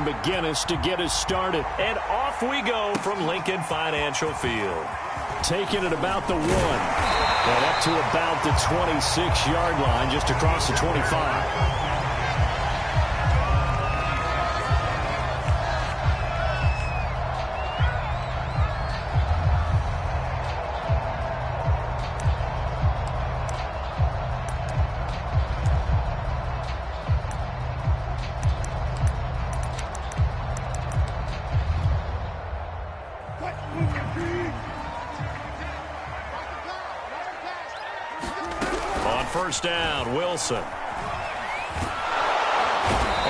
McGinnis to get us started. And off we go from Lincoln Financial Field. Taking it about the 1. And up to about the 26-yard line, just across the 25. First down, Wilson. And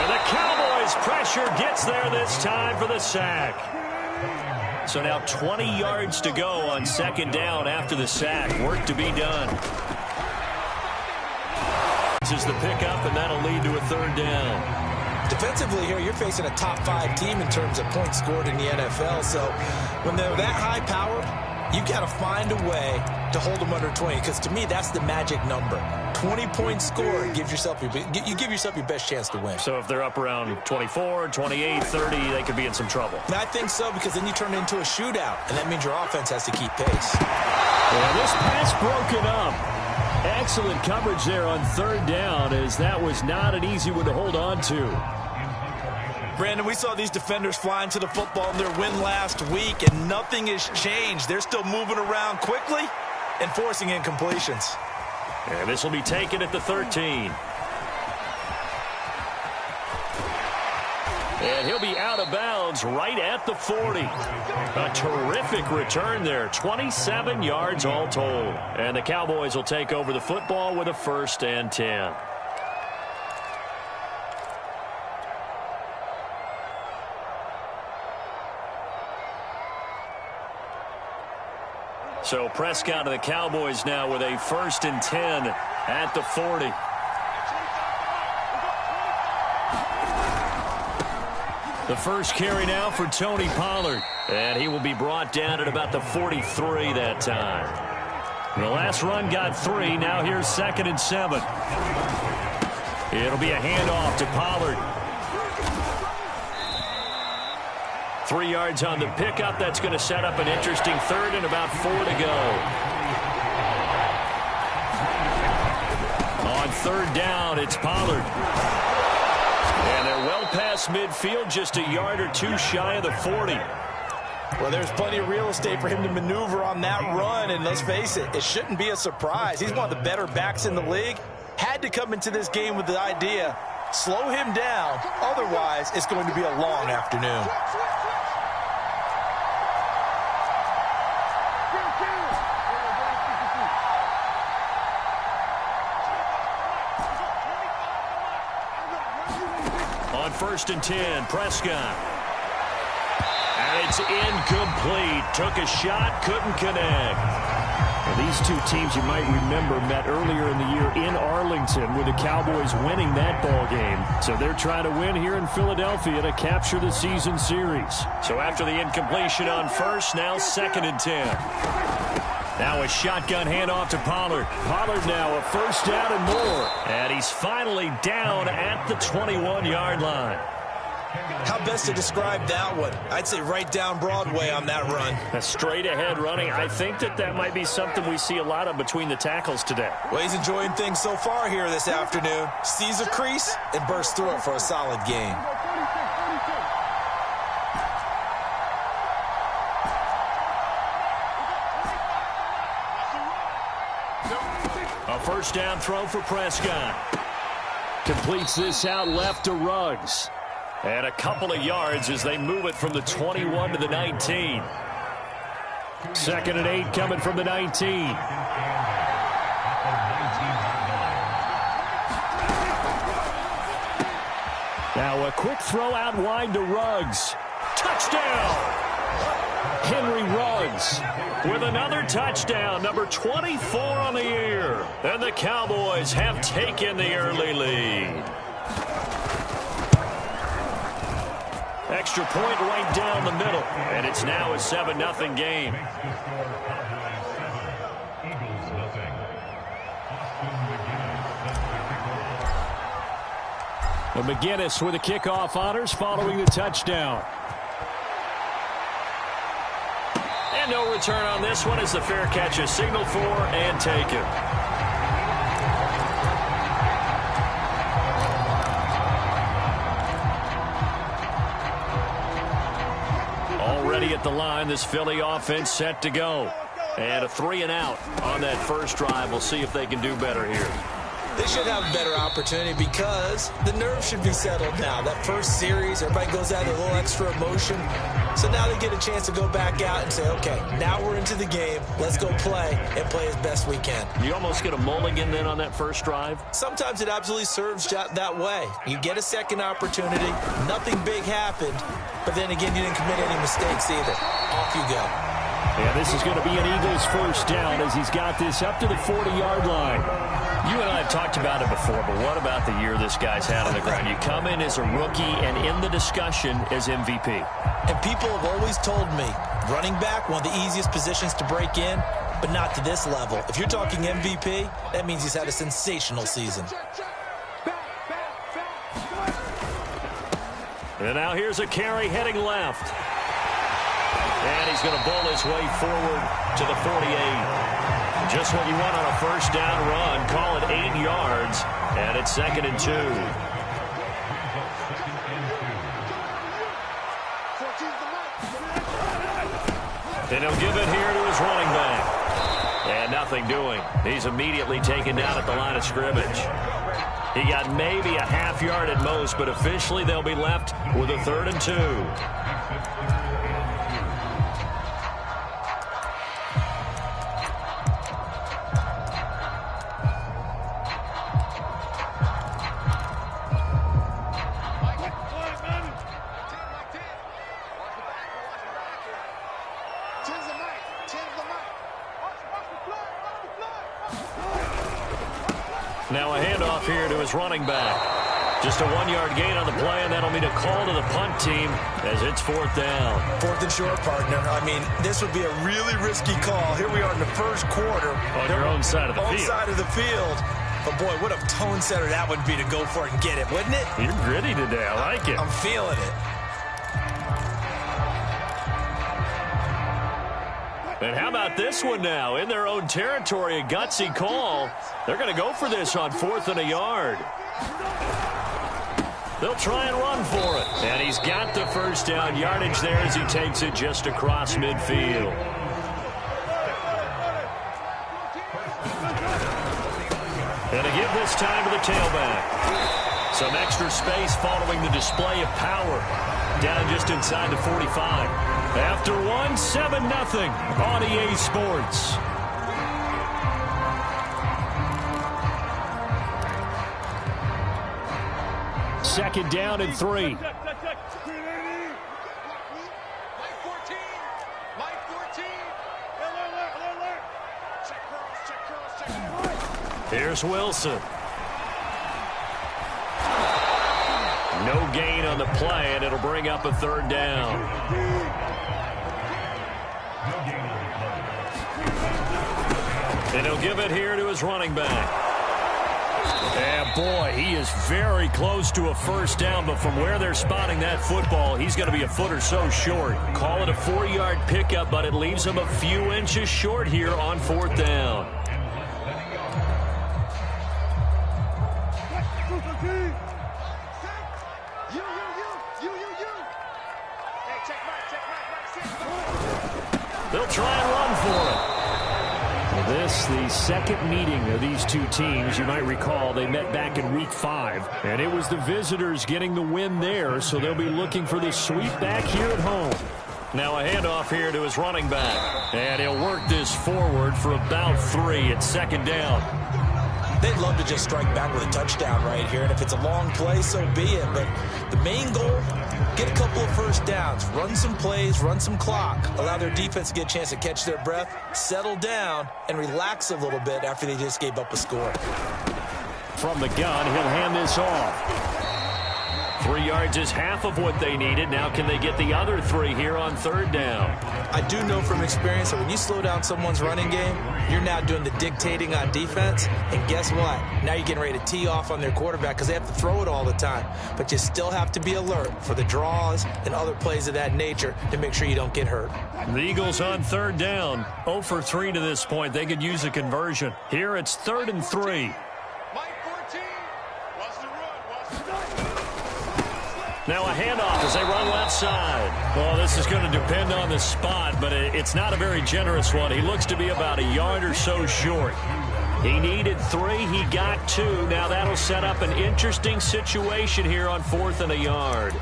the Cowboys' pressure gets there this time for the sack. So now 20 yards to go on second down after the sack. Work to be done. This is the pickup, and that'll lead to a third down. Defensively here, you're facing a top 5 team in terms of points scored in the NFL. So when they're that high-powered, you got to find a way to hold them under 20, because to me, that's the magic number. 20 points scored gives yourself you give yourself your best chance to win. So if they're up around 24, 28, 30, they could be in some trouble. And I think so, because then you turn it into a shootout, and that means your offense has to keep pace. Well, this pass broken up. Excellent coverage there on third down, as that was not an easy one to hold on to. Brandon, we saw these defenders flying to the football in their win last week, and nothing has changed. They're still moving around quickly and forcing incompletions. And this will be taken at the 13. And he'll be out of bounds right at the 40. A terrific return there. 27 yards all told. And the Cowboys will take over the football with a 1st and 10. So Prescott and the Cowboys now with a 1st and 10 at the 40. The first carry now for Tony Pollard. And he will be brought down at about the 43 that time. The last run got 3. Now here's 2nd and 7. It'll be a handoff to Pollard. 3 yards on the pickup. That's going to set up an interesting 3rd and about 4 to go. On 3rd down, it's Pollard. And they're well past midfield, just a yard or 2 shy of the 40. Well, there's plenty of real estate for him to maneuver on that run, and let's face it, it shouldn't be a surprise. He's one of the better backs in the league. Had to come into this game with the idea, slow him down, otherwise it's going to be a long afternoon. On 1st and 10, Prescott. And it's incomplete. Took a shot, couldn't connect. Well, these two teams, you might remember, met earlier in the year in Arlington with the Cowboys winning that ball game. So they're trying to win here in Philadelphia to capture the season series. So after the incompletion on 1st, now 2nd and 10. Now a shotgun handoff to Pollard. Pollard now a 1st down and more. And he's finally down at the 21-yard line. How best to describe that one? I'd say right down Broadway on that run. A straight-ahead running. I think that might be something we see a lot of between the tackles today. Well, he's enjoying things so far here this afternoon. Sees a crease and bursts through it for a solid gain. A 1st down throw for Prescott. Completes this out left to Ruggs. And a couple of yards as they move it from the 21 to the 19. 2nd and 8 coming from the 19. Now a quick throw out wide to Ruggs. Touchdown! Henry Ruggs with another touchdown, number 24 on the year. And the Cowboys have taken the early lead. Extra point right down the middle, and it's now a 7-0 game. And McGinnis with the kickoff honors following the touchdown. And no return on this one as the fair catch is signaled for and taken. Already at the line, this Philly offense set to go. And a 3-and-out on that first drive. We'll see if they can do better here. They should have a better opportunity because the nerves should be settled now. That first series, everybody goes out with a little extra emotion. So now they get a chance to go back out and say, okay, now we're into the game. Let's go play and play as best we can. You almost get a mulligan then on that first drive? Sometimes it absolutely serves that way. You get a second opportunity. Nothing big happened. But then again, you didn't commit any mistakes either. Off you go. Yeah, this is going to be an Eagles first down as he's got this up to the 40-yard line. You and I have talked about it before, but what about the year this guy's had on the ground? You come in as a rookie and in the discussion as MVP. And people have always told me, running back, one of the easiest positions to break in, but not to this level. If you're talking MVP, that means he's had a sensational season. And now here's a carry heading left. And he's going to bowl his way forward to the 48. Just what you want on a first down run. Call it 8 yards. And it's 2nd and 2. And he'll give it here to his running back. And nothing doing. He's immediately taken down at the line of scrimmage. He got maybe a half yard at most, but officially they'll be left with a 3rd and 2. Now a handoff here to his running back. Just a 1-yard gain on the play, and that'll mean a call to the punt team as it's 4th down. 4th and short, partner. I mean, this would be a really risky call. Here we are in the first quarter. On your own side of the field. On side of the field. But, boy, what a tone setter that would be to go for it and get it, wouldn't it? You're gritty today. I like it. I'm feeling it. And how about this one now? In their own territory, a gutsy call. They're going to go for this on 4th and a yard. They'll try and run for it. And he's got the first down yardage there as he takes it just across midfield. And to give this time to the tailback. Some extra space following the display of power. Down just inside the 45. After 1, 7-0 on EA Sports. Second down and 3. Here's Wilson. No gain on the play, and it'll bring up a 3rd down. And he'll give it here to his running back. And, boy, he is very close to a first down, but from where they're spotting that football, he's going to be a foot or so short. Call it a 4-yard pickup, but it leaves him a few inches short here on 4th down. They'll try and run for it. This, the second meeting of these two teams. You might recall they met back in Week 5, and it was the visitors getting the win there, so they'll be looking for the sweep back here at home. Now a handoff here to his running back, and he'll work this forward for about 3 at 2nd down. They'd love to just strike back with a touchdown right here, and if it's a long play, so be it. But the main goal, get a couple of first downs, run some plays, run some clock, allow their defense to get a chance to catch their breath, settle down, and relax a little bit after they just gave up a score. From the gun, he'll hand this off. 3 yards is half of what they needed. Now can they get the other 3 here on third down? I do know from experience that when you slow down someone's running game, you're now doing the dictating on defense. And guess what? Now you're getting ready to tee off on their quarterback because they have to throw it all the time. But you still have to be alert for the draws and other plays of that nature to make sure you don't get hurt. The Eagles on third down. 0 for 3 to this point. They could use a conversion. Here it's 3rd and 3. Now a handoff as they run left side. Well, this is going to depend on the spot, but it's not a very generous one. He looks to be about a yard or so short. He needed 3. He got 2. Now that'll set up an interesting situation here on 4th and a yard.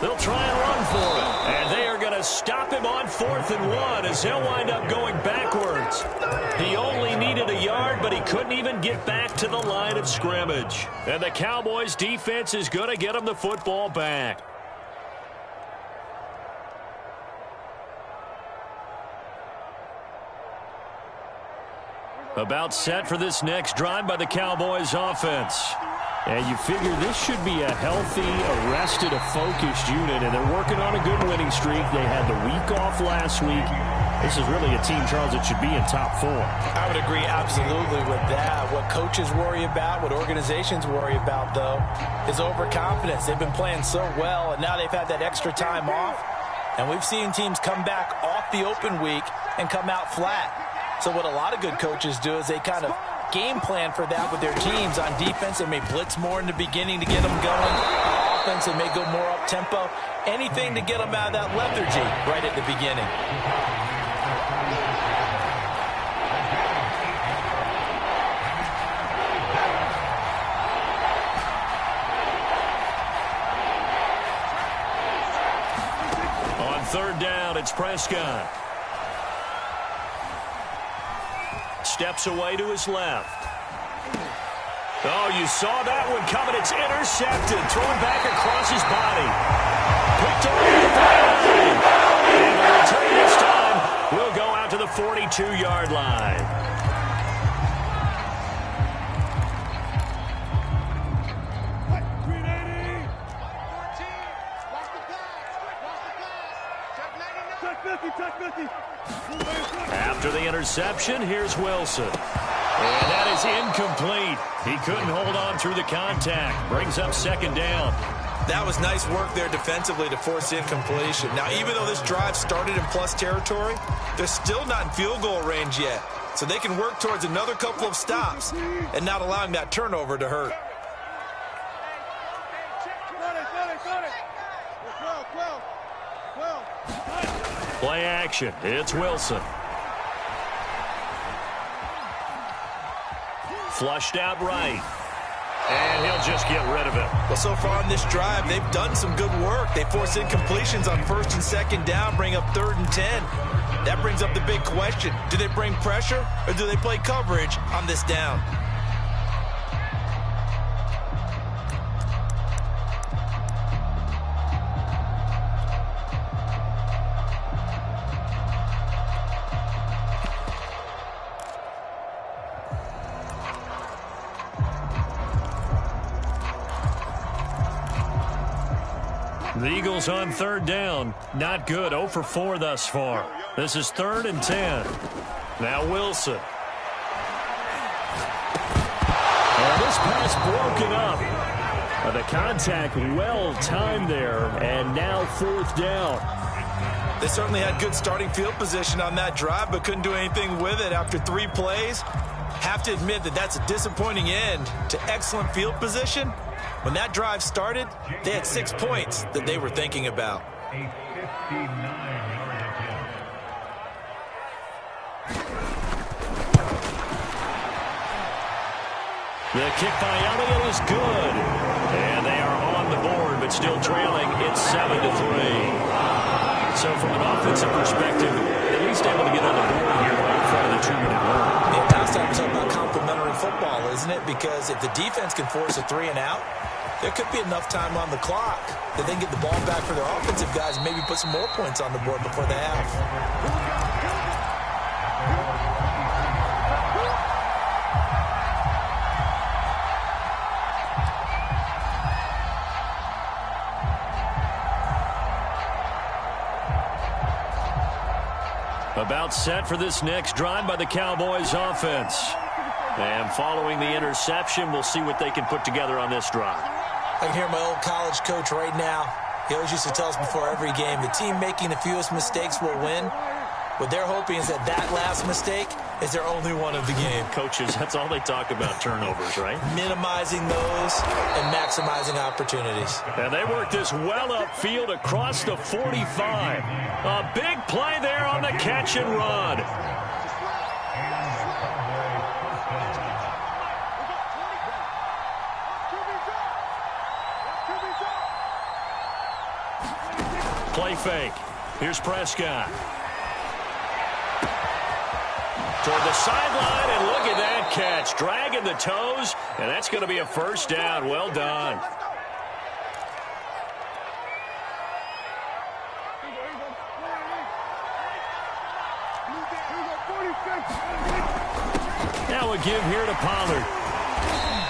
They'll try and run for it. And they are going to stop him on 4th and 1 as he'll wind up going backwards. He only needed a yard, but he couldn't even get back to the line of scrimmage. And the Cowboys defense is going to get him the football back. About set for this next drive by the Cowboys offense. And you figure this should be a healthy, arrested, a focused unit, and they're working on a good winning streak. They had the week off last week. This is really a team, Charles, that should be in top 4. I would agree absolutely with that. What coaches worry about, what organizations worry about, though, is overconfidence. They've been playing so well, and now they've had that extra time off. And we've seen teams come back off the open week and come out flat. So what a lot of good coaches do is they kind of game plan for that with their teams. On defense, they may blitz more in the beginning to get them going. On offense, they may go more up-tempo. Anything to get them out of that lethargy right at the beginning. On third down, it's Prescott. Steps away to his left. Oh, you saw that one coming. It's intercepted. Thrown back across his body. Picked off at the 9. And the return this time will go out to the 42-yard line. After the interception, here's Wilson. And that is incomplete. He couldn't hold on through the contact. Brings up second down. That was nice work there defensively to force incompletion. Now, even though this drive started in plus territory, they're still not in field goal range yet. So they can work towards another couple of stops and not allowing that turnover to hurt. Play action. It's Wilson. Flushed out right. And he'll just get rid of it. Well, so far in this drive, they've done some good work. They force incompletions on 1st and 2nd down, bring up 3rd and 10. That brings up the big question. Do they bring pressure or do they play coverage on this down? The Eagles on third down. Not good. 0 for 4 thus far. This is 3rd and 10. Now Wilson. And this pass broken up. The contact well timed there. And now 4th down. They certainly had good starting field position on that drive, but couldn't do anything with it after 3 plays. Have to admit that that's a disappointing end to excellent field position. When that drive started, they had 6 points that they were thinking about. The kick by Elliott is good. And they are on the board, but still trailing. It's 7-3. So from an offensive perspective, at least able to get on the board here. part of the 2-minute warning. Yeah, last time we talked about complementary football, isn't it? Because if the defense can force a 3 and out, there could be enough time on the clock that they can get the ball back for their offensive guys and maybe put some more points on the board before the half. About set for this next drive by the Cowboys offense. And following the interception, we'll see what they can put together on this drive. I can hear my old college coach right now. He always used to tell us before every game, the team making the fewest mistakes will win. What they're hoping is that that last mistake is their only one of the game. Coaches, that's all they talk about, turnovers, right? Minimizing those and maximizing opportunities. And they work this well upfield across the 45. A big play there on the catch and run. Play fake. Here's Prescott. Toward the sideline, and look at that catch. Dragging the toes, and that's going to be a first down. Well done. Now a give here to Pollard.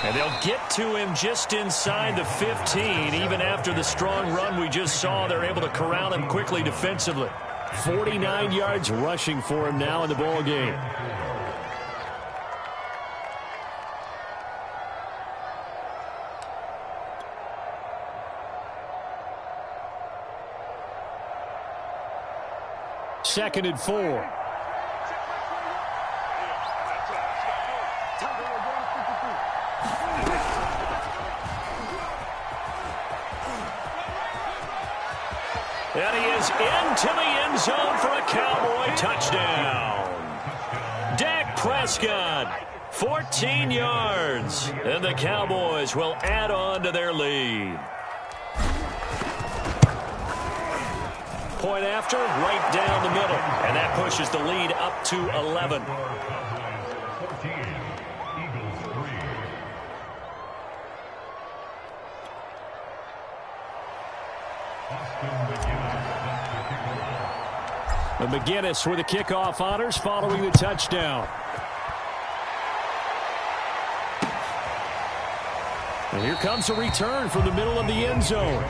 And they'll get to him just inside the 15. Even after the strong run we just saw, they're able to corral him quickly defensively. 49 yards rushing for him now in the ball game. Second and 4. And he is into the end zone for a Cowboy touchdown. Dak Prescott, 14 yards. And the Cowboys will add on to their lead. Point after, right down the middle. And that pushes the lead up to 11. And McGinnis with the kickoff honors following the touchdown. And here comes a return from the middle of the end zone.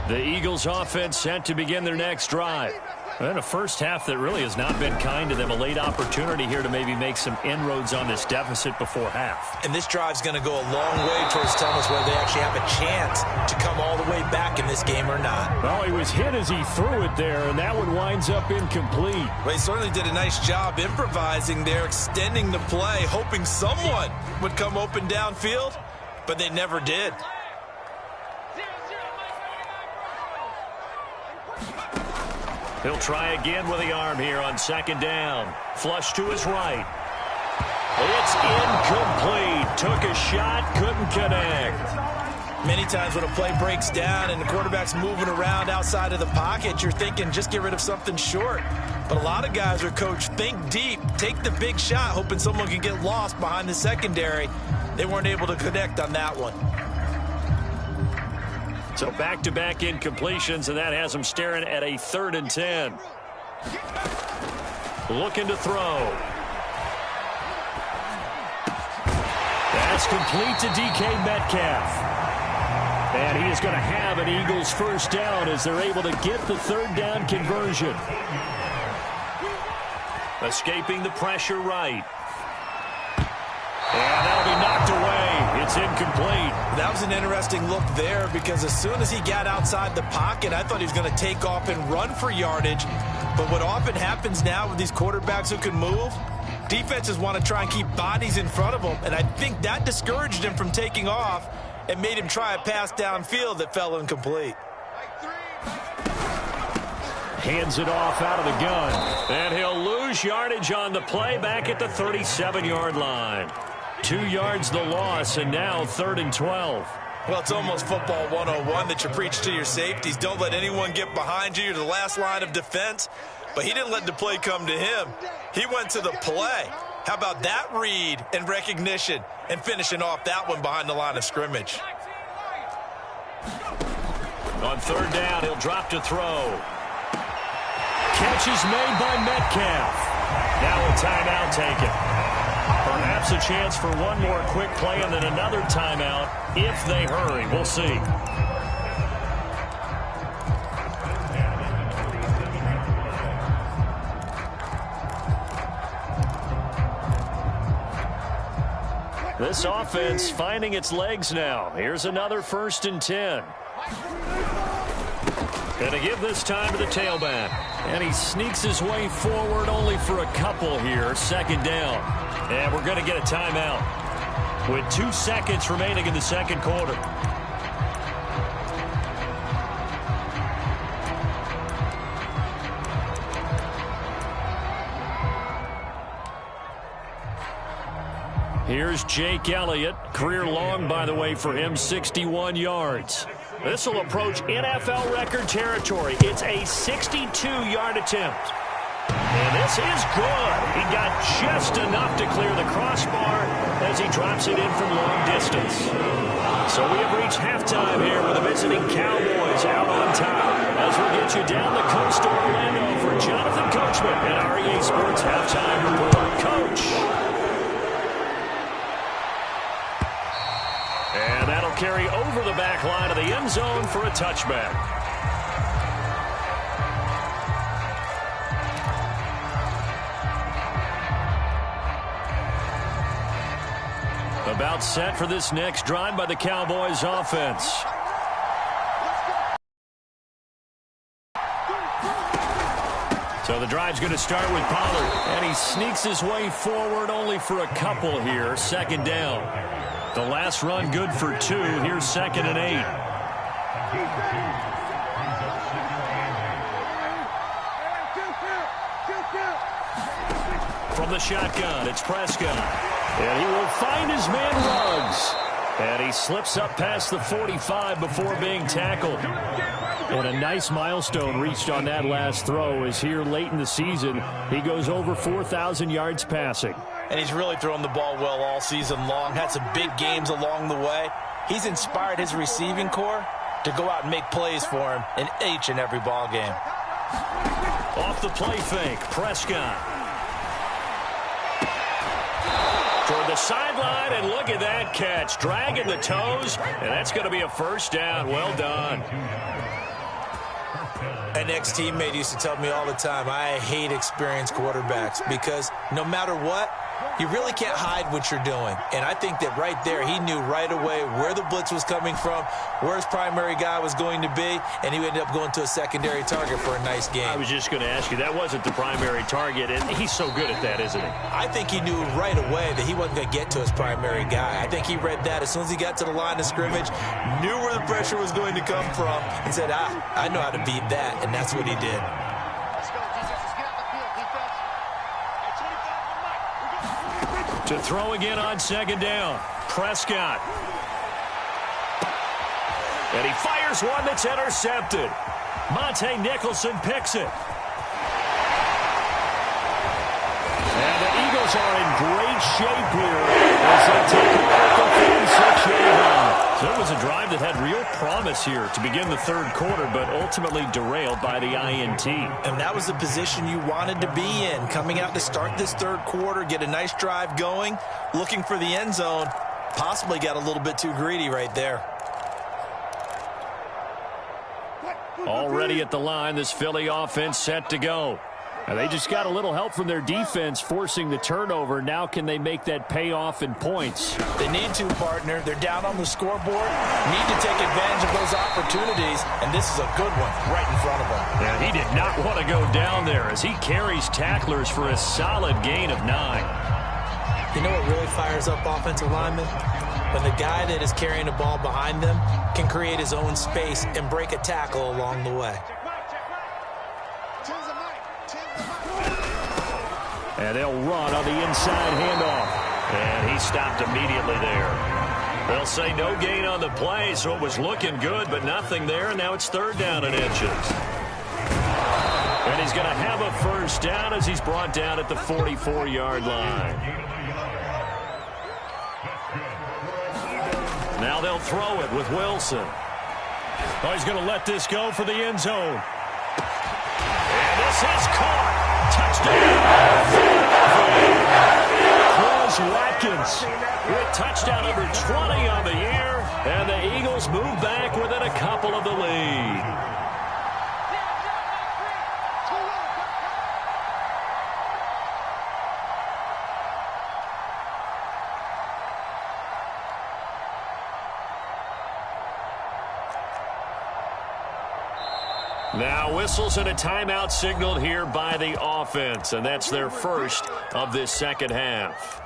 The Eagles offense set to begin their next drive. And a first half that really has not been kind to them. A late opportunity here to maybe make some inroads on this deficit before half. And this drive's going to go a long way towards telling us whether they actually have a chance to come all the way back in this game or not. Well, he was hit as he threw it there, and that one winds up incomplete. Well, he certainly did a nice job improvising there, extending the play, hoping someone would come open downfield, but they never did. He'll try again with the arm here on second down. Flush to his right. It's incomplete. Took a shot, couldn't connect. Many times when a play breaks down and the quarterback's moving around outside of the pocket, you're thinking just get rid of something short. But a lot of guys are coached, think deep, take the big shot, hoping someone can get lost behind the secondary. They weren't able to connect on that one. So back-to-back incompletions, and that has them staring at a 3rd and 10. Looking to throw. That's complete to DK Metcalf. And he is going to have an Eagles first down as they're able to get the 3rd down conversion. Escaping the pressure right. And that'll be knocked away. It's incomplete. That was an interesting look there because as soon as he got outside the pocket, I thought he was going to take off and run for yardage. But what often happens now with these quarterbacks who can move, defenses want to try and keep bodies in front of them. And I think that discouraged him from taking off and made him try a pass downfield that fell incomplete. Hands it off out of the gun. And he'll lose yardage on the play back at the 37-yard line. 2 yards the loss, and now 3rd and 12. Well, it's almost football 101 that you preach to your safeties. Don't let anyone get behind you. You're the last line of defense. But he didn't let the play come to him. He went to the play. How about that read and recognition and finishing off that one behind the line of scrimmage? On 3rd down, he'll drop to throw. Catch is made by Metcalf. Now a timeout taken. Perhaps a chance for one more quick play and then another timeout if they hurry. We'll see. This offense finding its legs now. Here's another 1st and 10. Going to give this time to the tailback. And he sneaks his way forward only for a couple here. 2nd down. And we're going to get a timeout with 2 seconds remaining in the 2nd quarter. Here's Jake Elliott. Career long, by the way, for him, 61 yards. This will approach NFL record territory. It's a 62-yard attempt. And this is good. He got just enough to clear the crossbar as he drops it in from long distance. So we have reached halftime here with the visiting Cowboys out on top. As we get you down the coast to Orlando for Jonathan Coachman at REA Sports Halftime Report. Coach. And that'll carry over the back line of the end zone for a touchback. About set for this next drive by the Cowboys offense. So the drive's going to start with Pollard. And he sneaks his way forward only for a couple here. 2nd down. The last run good for 2. Here's 2nd and 8. From the shotgun, it's Prescott. And he will find his man Ruggs. And he slips up past the 45 before being tackled. And a nice milestone reached on that last throw as here late in the season, he goes over 4,000 yards passing. And he's really thrown the ball well all season long. Had some big games along the way. He's inspired his receiving corps to go out and make plays for him in each and every ball game. Off the play fake, Prescott. Toward the sideline, and look at that catch. Dragging the toes, and that's going to be a 1st down. Well done. An ex-teammate used to tell me all the time, I hate experienced quarterbacks because no matter what, you really can't hide what you're doing. And I think that right there, he knew right away where the blitz was coming from, where his primary guy was going to be, and he ended up going to a secondary target for a nice game. I was just going to ask you, that wasn't the primary target, and he's so good at that, isn't he? I think he knew right away that he wasn't going to get to his primary guy. I think he read that as soon as he got to the line of scrimmage, knew where the pressure was going to come from, and said, I know how to beat that, and that's what he did. To throw again on 2nd down. Prescott. And he fires one that's intercepted. Monte Nicholson picks it. And the Eagles are in great shape here as they take over at the 36-yard line. So it was a drive that had real promise here to begin the 3rd quarter, but ultimately derailed by the INT. And that was the position you wanted to be in, coming out to start this 3rd quarter, get a nice drive going, looking for the end zone. Possibly got a little bit too greedy right there. Already at the line, this Philly offense set to go. And they just got a little help from their defense forcing the turnover. Now can they make that pay off in points? They need to, partner. They're down on the scoreboard. Need to take advantage of those opportunities. And this is a good one right in front of them. And he did not want to go down there as he carries tacklers for a solid gain of 9. You know what really fires up offensive linemen? When the guy that is carrying the ball behind them can create his own space and break a tackle along the way. And they'll run on the inside handoff. And he stopped immediately there. They'll say no gain on the play, so it was looking good, but nothing there, and now it's 3rd down and inches. And he's going to have a first down as he's brought down at the 44-yard line. Now they'll throw it with Wilson. Oh, he's going to let this go for the end zone. And this is caught. Touchdown. Watkins with touchdown number 20 on the year. And the Eagles move back within a couple of the lead. Now whistles and a timeout signaled here by the offense, and that's their first of this second half.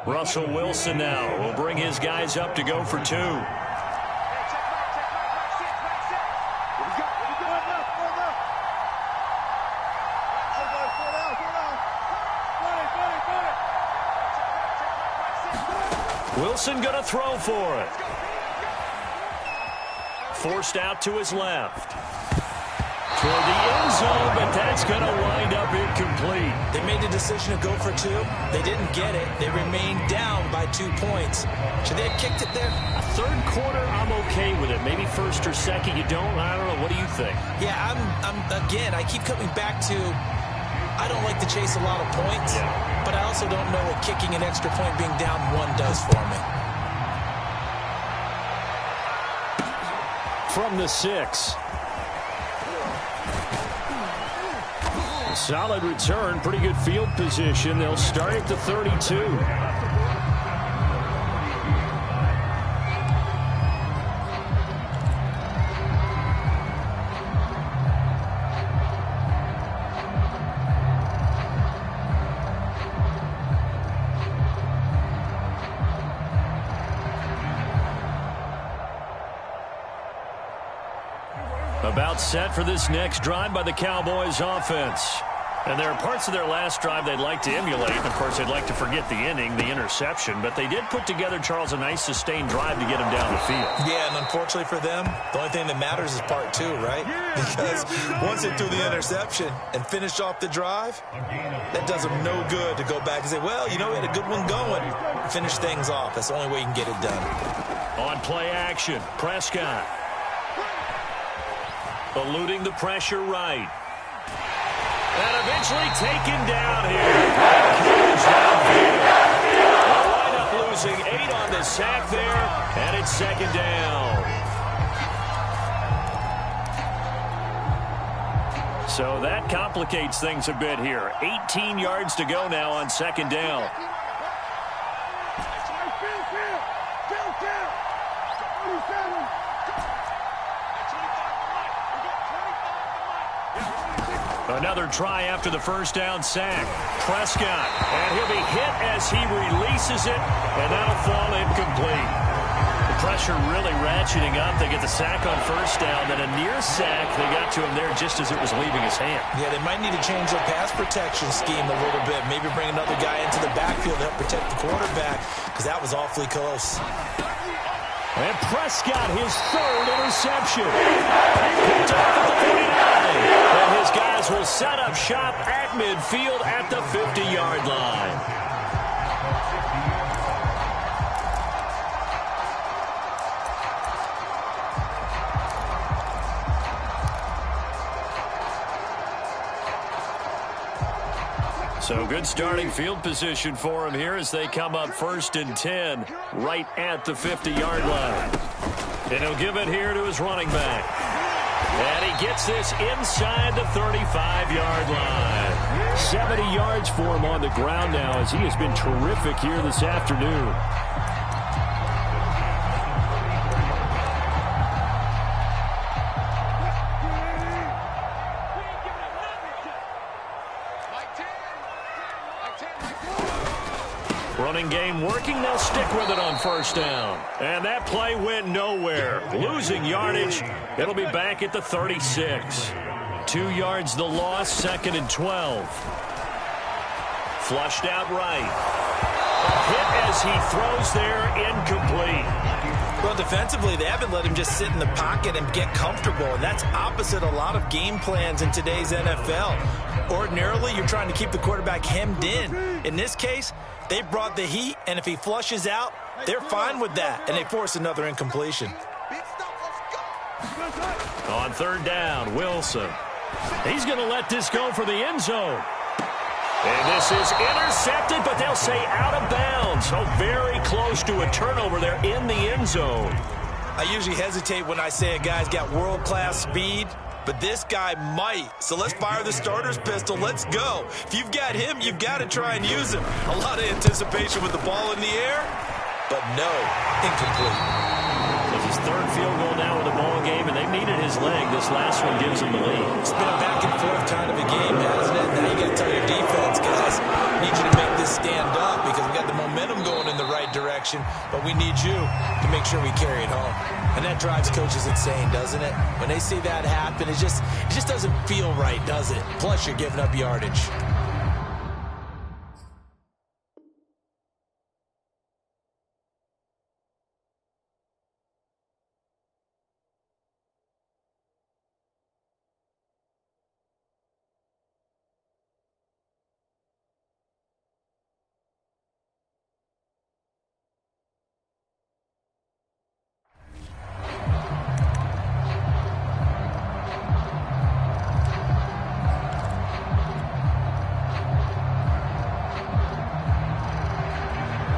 Russell Wilson now will bring his guys up to go for 2. Wilson going to throw for it. Forced out to his left. Toward the end zone, but that's going to wind up incomplete. They made the decision to go for 2. They didn't get it. They remained down by 2 points. Should they have kicked it there? A 3rd quarter, I'm okay with it. Maybe 1st or 2nd, you don't. I don't know. What do you think? Yeah, again, I keep coming back to I don't like to chase a lot of points, but I also don't know what kicking an extra point being down 1 does for me. From the 6. Solid return, pretty good field position. They'll start at the 32. About set for this next drive by the Cowboys offense. And there are parts of their last drive they'd like to emulate. And, of course, they'd like to forget the inning, the interception. But they did put together, Charles, a nice sustained drive to get him down the field. Yeah, and unfortunately for them, the only thing that matters is part 2, right? Because once they threw the interception and finished off the drive, that does them no good to go back and say, well, you know, we had a good one going. Finish things off. That's the only way you can get it done. On play action, Prescott. Eluding the pressure right. And eventually taken down here. They'll wind up losing 8 on the sack there, and it's 2nd down. So that complicates things a bit here. 18 yards to go now on 2nd down. Another try after the first down sack. Prescott, and he'll be hit as he releases it, and that'll fall incomplete. The pressure really ratcheting up. They get the sack on first down, then a near sack. They got to him there just as it was leaving his hand. Yeah, they might need to change their pass protection scheme a little bit. Maybe bring another guy into the backfield to help protect the quarterback, because that was awfully close. And Prescott, his 3rd interception. Picked up at the 49. And his guys will set up shop at midfield at the 50-yard line. So good starting field position for him here as they come up 1st and 10 right at the 50-yard line. And he'll give it here to his running back. And he gets this inside the 35-yard line. 70 yards for him on the ground now as he has been terrific here this afternoon. Running game working. They'll stick with it on 1st down. And that play went nowhere. Losing yardage. It'll be back at the 36. 2 yards the loss, 2nd and 12. Flushed out right. A hit as he throws there, incomplete. Well, defensively, they haven't let him just sit in the pocket and get comfortable, and that's opposite a lot of game plans in today's NFL. Ordinarily, you're trying to keep the quarterback hemmed in. In this case, they brought the heat, and if he flushes out, they're fine with that, and they force another incompletion. On 3rd down, Wilson. He's going to let this go for the end zone. And this is intercepted, but they'll say out of bounds. So very close to a turnover there in the end zone. I usually hesitate when I say a guy's got world-class speed, but this guy might. So let's fire the starter's pistol. Let's go. If you've got him, you've got to try and use him. A lot of anticipation with the ball in the air, but no, incomplete. It's his 3rd field goal now in the ball game, and they needed his leg. This last one gives him the lead. It's been a back-and-forth kind of a game, hasn't it? Now you got to tell your defense, guys, we need you to make this stand up because we got the momentum going in the right direction, but we need you to make sure we carry it home. And that drives coaches insane, doesn't it? When they see that happen, it just doesn't feel right, does it? Plus, you're giving up yardage.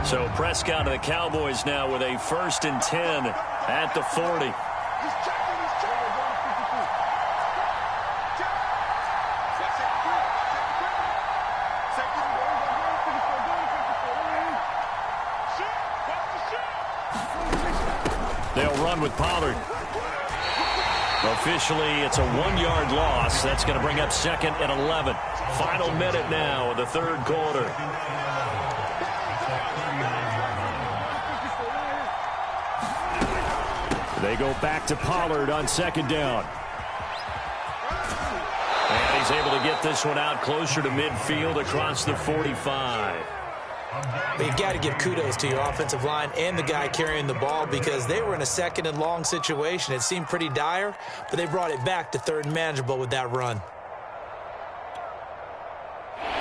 So Prescott and the Cowboys now with a 1st and 10 at the 40. They'll run with Pollard. Officially, it's a 1-yard loss. That's going to bring up 2nd and 11. Final minute now of the 3rd quarter. They go back to Pollard on 2nd down. And he's able to get this one out closer to midfield across the 45. But you've got to give kudos to your offensive line and the guy carrying the ball because they were in a 2nd and long situation. It seemed pretty dire, but they brought it back to 3rd and manageable with that run.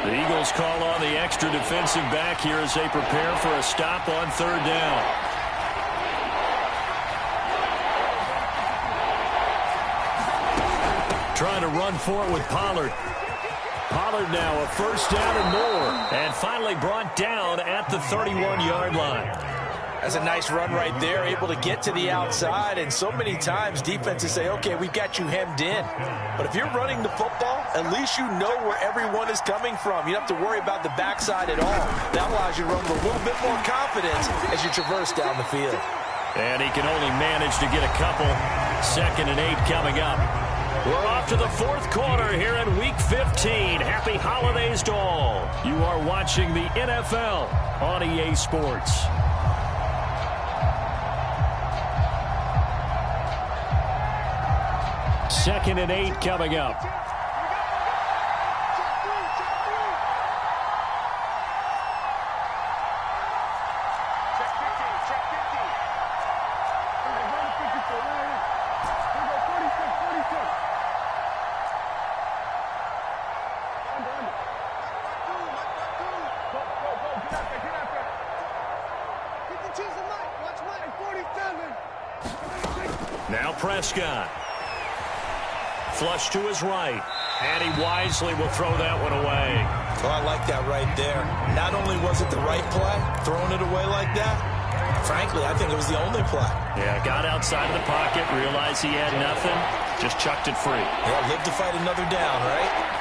The Eagles call on the extra defensive back here as they prepare for a stop on 3rd down. Trying to run for it with Pollard. Pollard now a 1st down and more. And finally brought down at the 31-yard line. That's a nice run right there, able to get to the outside. And so many times defenses say, okay, we've got you hemmed in. But if you're running the football, at least you know where everyone is coming from. You don't have to worry about the backside at all. That allows you to run with a little bit more confidence as you traverse down the field. And he can only manage to get a couple. 2nd and 8 coming up. We're off to the 4th quarter here in Week 15. Happy holidays to all. You are watching the NFL on EA Sports. Second and 8 coming up. Now Prescott. Flush to his right. And he wisely will throw that one away. Oh, I like that right there. Not only was it the right play, throwing it away like that, frankly, I think it was the only play. Yeah, got outside of the pocket, realized he had nothing, just chucked it free. Yeah, live to fight another down, right?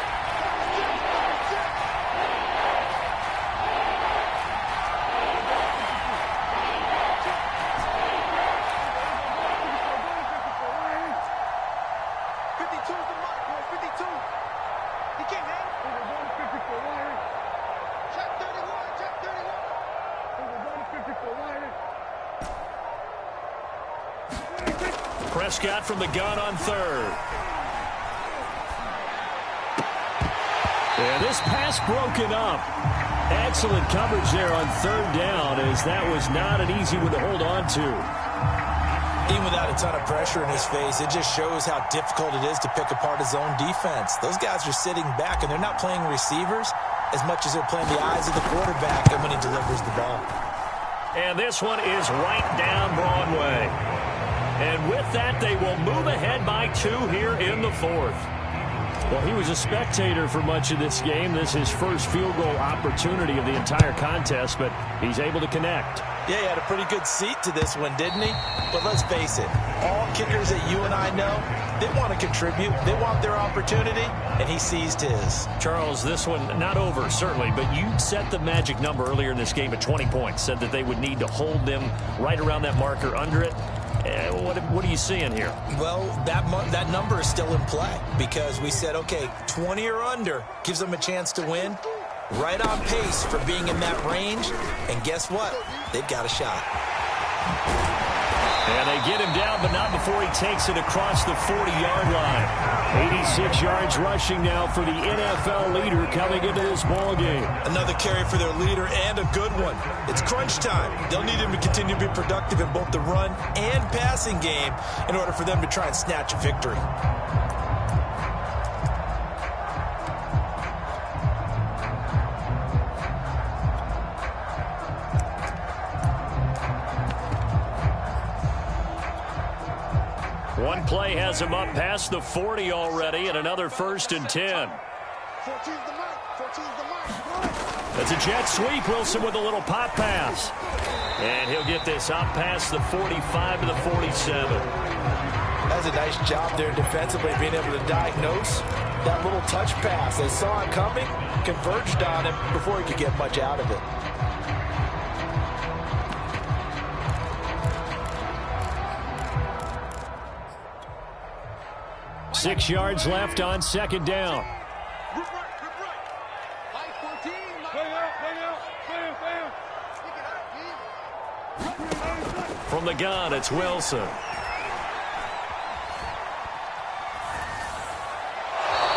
Prescott from the gun on third. And this pass broken up. Excellent coverage there on third down, as that was not an easy one to hold on to. Even without a ton of pressure in his face, it just shows how difficult it is to pick apart his own defense. Those guys are sitting back, and they're not playing receivers as much as they're playing the eyes of the quarterback and when he delivers the ball. And this one is right down Broadway. And with that, they will move ahead by 2 here in the fourth. Well, he was a spectator for much of this game. This is his first field goal opportunity of the entire contest, but he's able to connect. Yeah, he had a pretty good seat to this one, didn't he? But let's face it, all kickers that you and I know, they want to contribute. They want their opportunity, and he seized his. Charles, this one not over, certainly, but you set the magic number earlier in this game at 20 points, said that they would need to hold them right around that marker under it. What are you seeing here? Well, that number is still in play because we said, okay, 20 or under gives them a chance to win. Right on pace for being in that range. And guess what? They've got a shot. And they get him down, but not before he takes it across the 40-yard line. 86 yards rushing now for the NFL leader coming into this ballgame. Another carry for their leader, and a good one. It's crunch time. They'll need him to continue to be productive in both the run and passing game in order for them to try and snatch a victory. One play has him up past the 40 already, and another 1st and 10. That's a jet sweep. Wilson with a little pop pass. And he'll get this up past the 45 to the 47. That's a nice job there defensively, being able to diagnose that little touch pass. They saw it coming, converged on him before he could get much out of it. 6 yards left on 2nd down. From the gun, it's Wilson.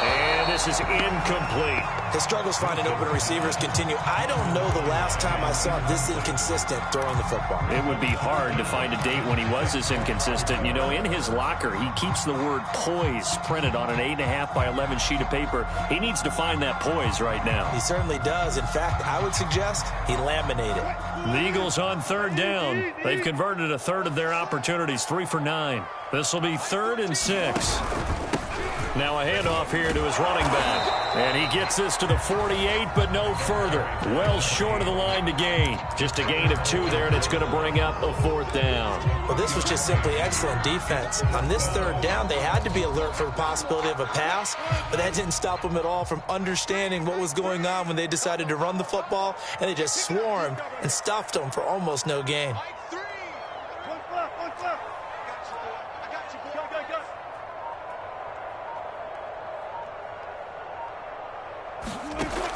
And this is incomplete. His struggles finding open receivers continue. I don't know the last time I saw him this inconsistent throwing the football. It would be hard to find a date when he was this inconsistent. You know, in his locker, he keeps the word poise printed on an 8.5 by 11 sheet of paper. He needs to find that poise right now. He certainly does. In fact, I would suggest he laminate it. The Eagles on 3rd down. They've converted a third of their opportunities, 3 for 9. This will be 3rd and 6. Now a handoff here to his running back. And he gets this to the 48, but no further. Well short of the line to gain. Just a gain of 2 there, and it's going to bring up a 4th down. Well, this was just simply excellent defense. On this 3rd down, they had to be alert for the possibility of a pass, but that didn't stop them at all from understanding what was going on when they decided to run the football, and they just swarmed and stuffed them for almost no gain.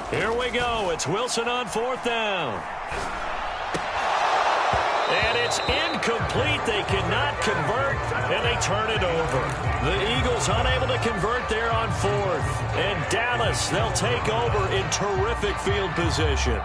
Here we go. It's Wilson on 4th down. And it's incomplete. They cannot convert, and they turn it over. The Eagles unable to convert there on 4th. And Dallas, they'll take over in terrific field position.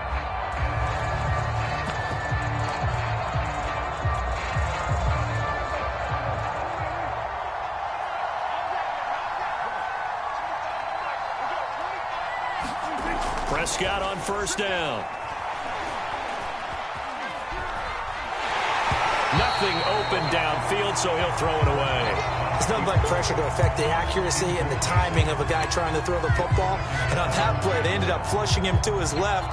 Prescott on 1st down. Nothing open downfield, so he'll throw it away. There's nothing like pressure to affect the accuracy and the timing of a guy trying to throw the football. And on that play, they ended up flushing him to his left,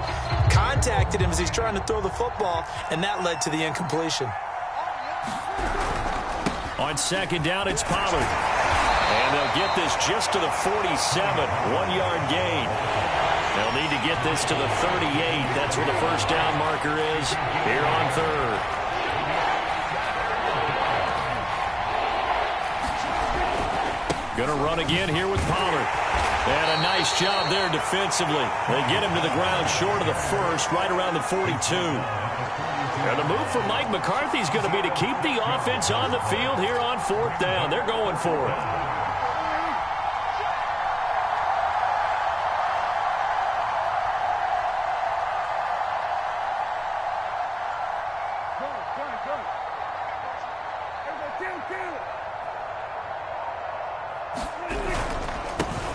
contacted him as he's trying to throw the football, and that led to the incompletion. On second down, it's Pollard. And they'll get this just to the 47, 1-yard gain. They'll need to get this to the 38. That's where the first down marker is here on third. Going to run again here with Pollard. And a nice job there defensively. They get him to the ground short of the first, right around the 42. And the move for Mike McCarthy is going to be to keep the offense on the field here on fourth down. They're going for it.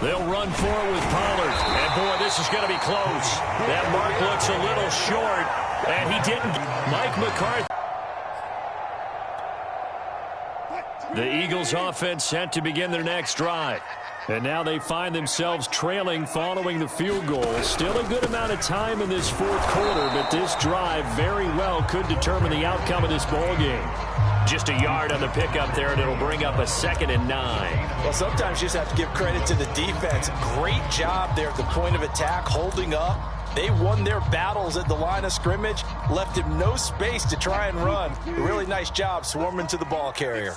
They'll run for it with Pollard. And, boy, this is going to be close. That mark looks a little short, and he didn't. Mike McCarthy. The Eagles' offense set to begin their next drive. And now they find themselves trailing following the field goal. Still a good amount of time in this fourth quarter, but this drive very well could determine the outcome of this ball game. Just a yard on the pickup there, and it'll bring up a 2nd and 9. Well, sometimes you just have to give credit to the defense. Great job there at the point of attack, holding up. They won their battles at the line of scrimmage, left him no space to try and run. A really nice job swarming to the ball carrier.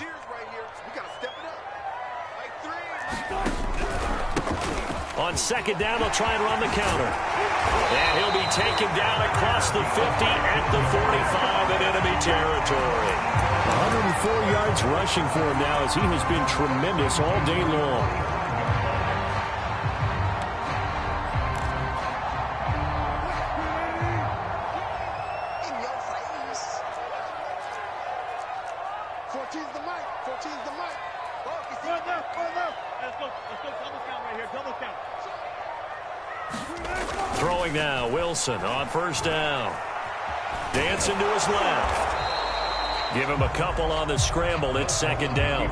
On second down, they'll try and run the counter. And he'll be taken down across the 50 at the 45 in enemy territory. 104 yards rushing for him now as he has been tremendous all day long. Throwing now, Wilson on first down. Dancing to his left. Give him a couple on the scramble. It's second down.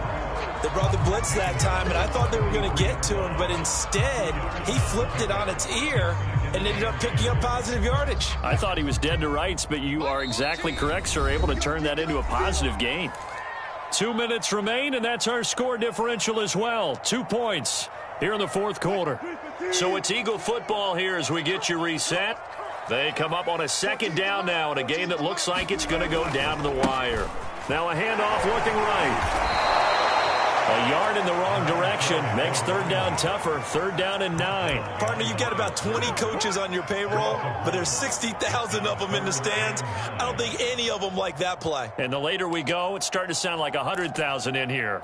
They brought the blitz that time, and I thought they were going to get to him, but instead he flipped it on its ear and ended up picking up positive yardage. I thought he was dead to rights, but you are exactly correct, sir. Able to turn that into a positive gain. 2 minutes remain, and that's our score differential as well. 2 points here in the fourth quarter. So it's Eagle football here as we get you reset. They come up on a second down now in a game that looks like it's going to go down to the wire. Now a handoff looking right. A yard in the wrong direction makes third down tougher. Third down and 9. Partner, you've got about 20 coaches on your payroll, but there's 60,000 of them in the stands. I don't think any of them like that play. And the later we go, it's starting to sound like 100,000 in here.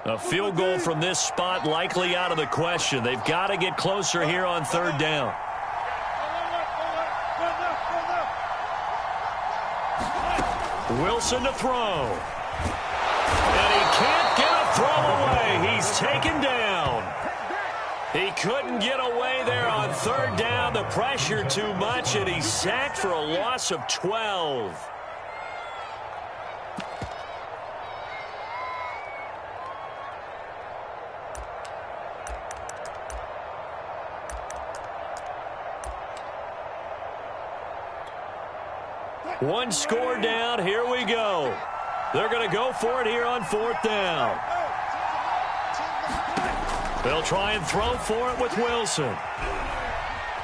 A field goal from this spot likely out of the question. They've got to get closer here on third down. Wilson to throw. And he can't get a throw away. He's taken down. He couldn't get away there on third down. The pressure too much, and he's sacked for a loss of 12. One score down. Here we go. They're going to go for it here on fourth down. They'll try and throw for it with Wilson.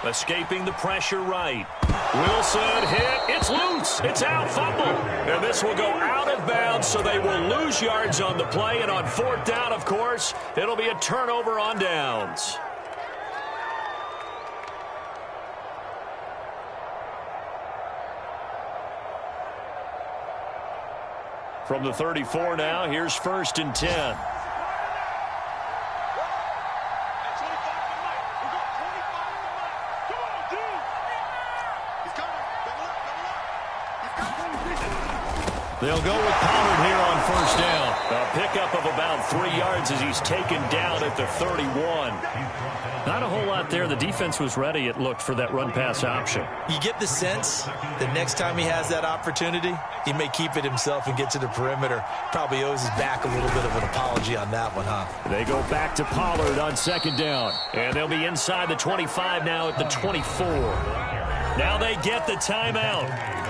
Escaping the pressure right. Wilson hit. It's loose. It's out. Fumble. And this will go out of bounds, so they will lose yards on the play. And on fourth down, of course, it'll be a turnover on downs. From the 34 now, here's first and 10. They'll go with Pollard here on first down. A pickup of about 3 yards as he's taken down at the 31. Not a whole lot there. The defense was ready, it looked, for that run-pass option. You get the sense that next time he has that opportunity, he may keep it himself and get to the perimeter. Probably owes his back a little bit of an apology on that one, huh? They go back to Pollard on second down. And they'll be inside the 25 now at the 24. Now they get the timeout.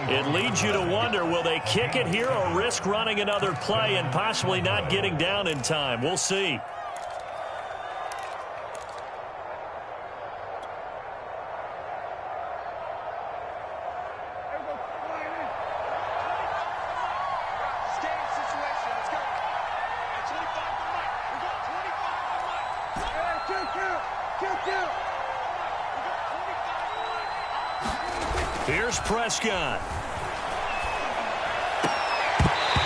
It leads you to wonder, will they kick it here or risk running another play and possibly not getting down in time? We'll see. Here's Prescott.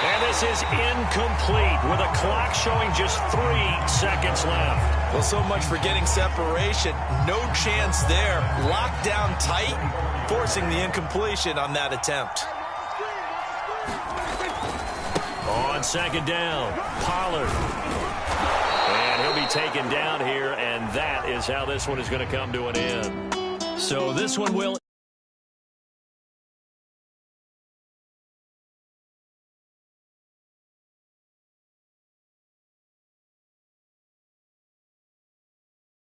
And this is incomplete with a clock showing just 3 seconds left. Well, so much for getting separation. No chance there. Locked down tight, forcing the incompletion on that attempt. On second down, Pollard. And he'll be taken down here, and that is how this one is going to come to an end. So this one will...